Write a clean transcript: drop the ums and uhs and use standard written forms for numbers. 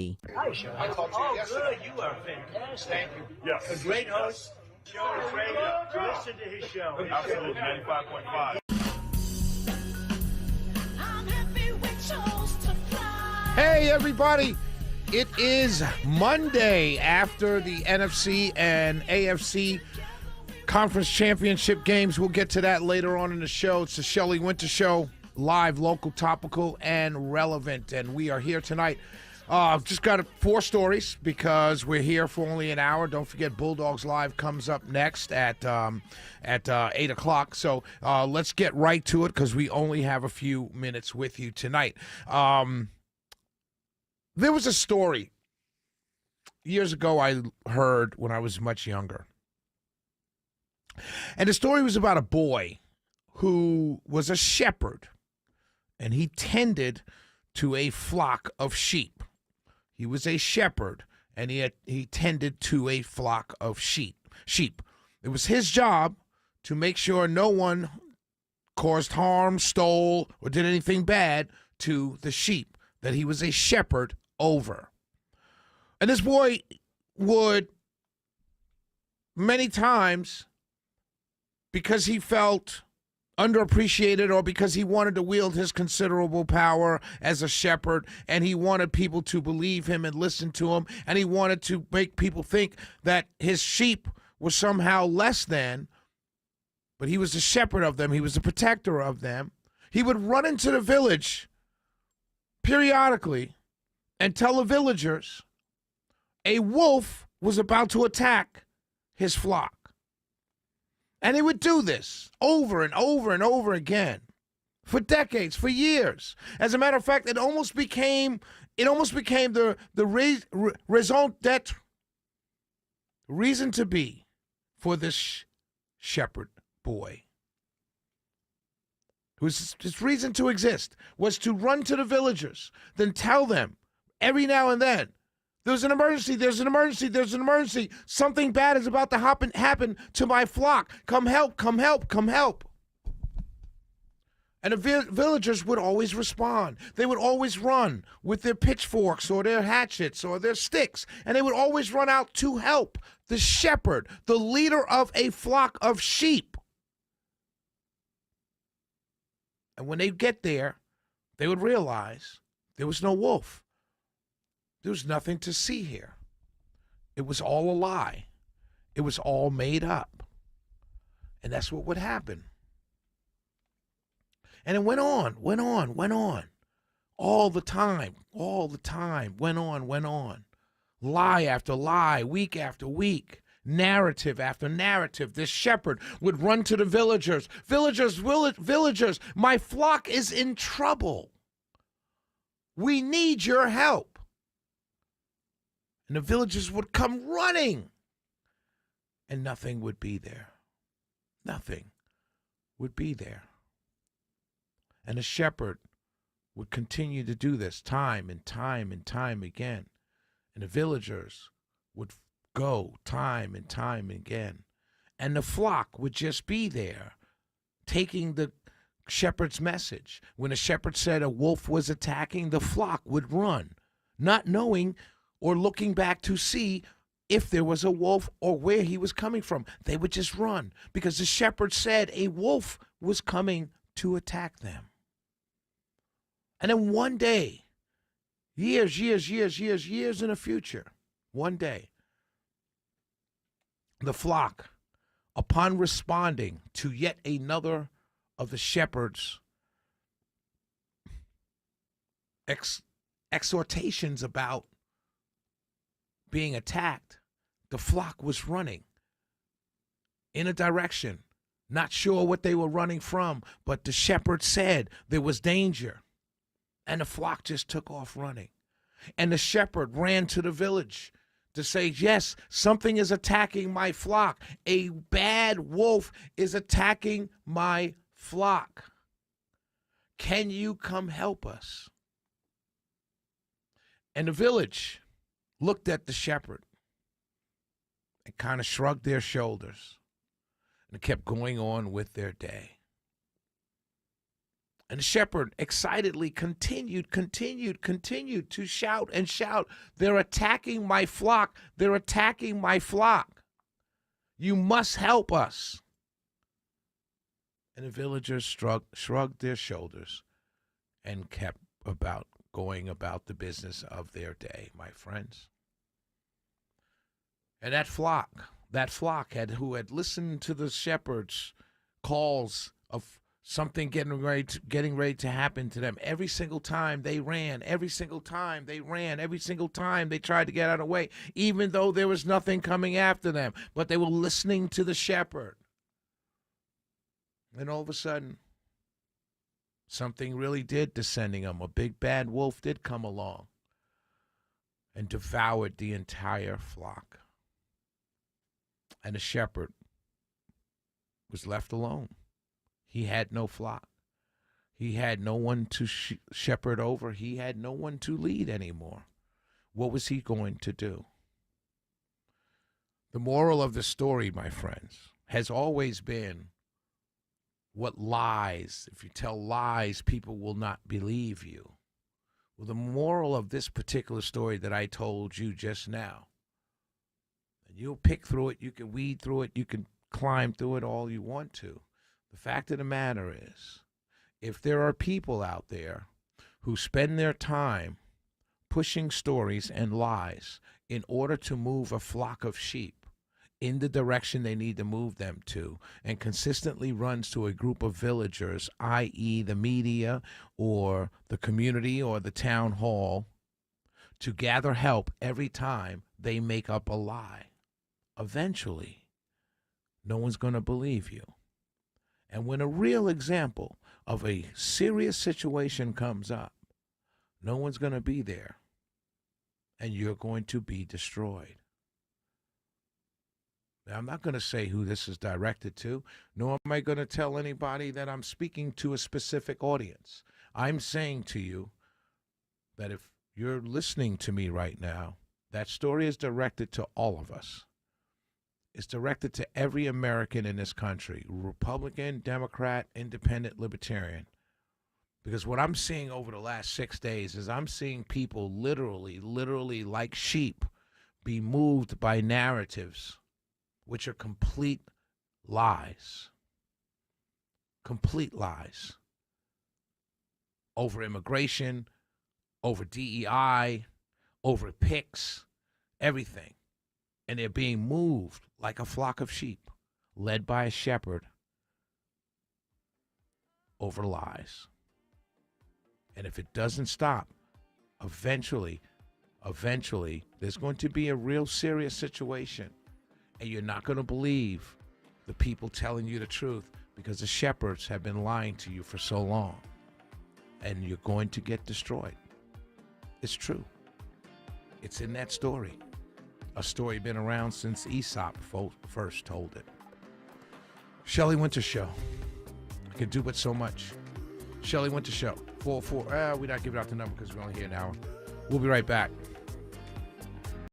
Hi, Sean. I talked to you yesterday. Good. You are fantastic. Thank you. Yes. A great host. Show is great. Listen to his show. Absolutely, 95.5. Hey, everybody. It is Monday after the NFC and AFC Conference Championship games. We'll get to that later on in the show. It's the Shelley Winter Show, live, local, topical, and relevant. And we are here tonight. Just got 4 stories because we're here for only an hour. Don't forget, Bulldogs Live comes up next at 8 o'clock. So let's get right to it because we only have a few minutes with you tonight. There was a story years ago I heard when I was much younger. And the story was about a boy who was a shepherd, and he tended to a flock of sheep. He was a shepherd, and he tended to a flock of sheep. It was his job to make sure no one caused harm, stole, or did anything bad to the sheep that he was a shepherd over. And this boy would many times, because he felt underappreciated or because he wanted to wield his considerable power as a shepherd, and he wanted people to believe him and listen to him, and he wanted to make people think that his sheep were somehow less than, but he was the shepherd of them, he was the protector of them. He would run into the village periodically and tell the villagers a wolf was about to attack his flock. And he would do this over and over and over again for decades, for years. As a matter of fact, it almost became the raison d'etre, reason to be for this shepherd boy. His reason to exist was to run to the villagers, then tell them every now and then, there's an emergency. Something bad is about to happen to my flock. Come help. And the villagers would always respond. They would always run with their pitchforks or their hatchets or their sticks. And they would always run out to help the shepherd, the leader of a flock of sheep. And when they get there, they would realize there was no wolf. There was nothing to see here. It was all a lie. It was all made up. And that's what would happen. And it went on. All the time, went on. Lie after lie, week after week, narrative after narrative. This shepherd would run to the villagers. Villagers, my flock is in trouble. We need your help. And the villagers would come running, and nothing would be there. Nothing would be there. And the shepherd would continue to do this time and time again. And the villagers would go time and time again. And the flock would just be there, taking the shepherd's message. When the shepherd said a wolf was attacking, the flock would run, not knowing or looking back to see if there was a wolf or where he was coming from. They would just run because the shepherd said a wolf was coming to attack them. And then one day, years in the future, one day, the flock, upon responding to yet another of the shepherd's exhortations about being attacked, the flock was running in a direction, not sure what they were running from, but the shepherd said there was danger, and the flock just took off running. And the shepherd ran to the village to say, yes, something is attacking my flock. A bad wolf is attacking my flock. Can you come help us? And the village looked at the shepherd and kind of shrugged their shoulders and kept going on with their day. And the shepherd excitedly continued to shout and shout, "They're attacking my flock. They're attacking my flock. You must help us." And the villagers shrugged their shoulders and kept going about the business of their day, my friends. And that flock who had listened to the shepherd's calls of something getting ready to happen to them. Every single time they ran, every single time they tried to get out of the way, even though there was nothing coming after them. But they were listening to the shepherd. And all of a sudden, something really did descending them. A big bad wolf did come along and devoured the entire flock. And the shepherd was left alone. He had no flock. He had no one to shepherd over. He had no one to lead anymore. What was he going to do? The moral of the story, my friends, has always been what lies. If you tell lies, people will not believe you. Well, the moral of this particular story that I told you just now, and you'll pick through it, you can weed through it, you can climb through it all you want to. The fact of the matter is, if there are people out there who spend their time pushing stories and lies in order to move a flock of sheep in the direction they need to move them to, and consistently runs to a group of villagers, i.e. the media or the community or the town hall, to gather help every time they make up a lie, eventually, no one's going to believe you. And when a real example of a serious situation comes up, no one's going to be there, and you're going to be destroyed. Now, I'm not going to say who this is directed to, nor am I going to tell anybody that I'm speaking to a specific audience. I'm saying to you that if you're listening to me right now, that story is directed to all of us. It's directed to every American in this country, Republican, Democrat, Independent, Libertarian. Because what I'm seeing over the last 6 days is I'm seeing people literally like sheep be moved by narratives which are complete lies. Complete lies. Over immigration, over DEI, over PICS, everything. And they're being moved like a flock of sheep, led by a shepherd, over lies. And if it doesn't stop, eventually, there's going to be a real serious situation. And you're not going to believe the people telling you the truth, because the shepherds have been lying to you for so long. And you're going to get destroyed. It's true. It's in that story. A story been around since Aesop first told it. Shelley Winter Show. I can do but so much. Shelley Winter Show. 404. We're not giving out the number because we're only here an hour. We'll be right back.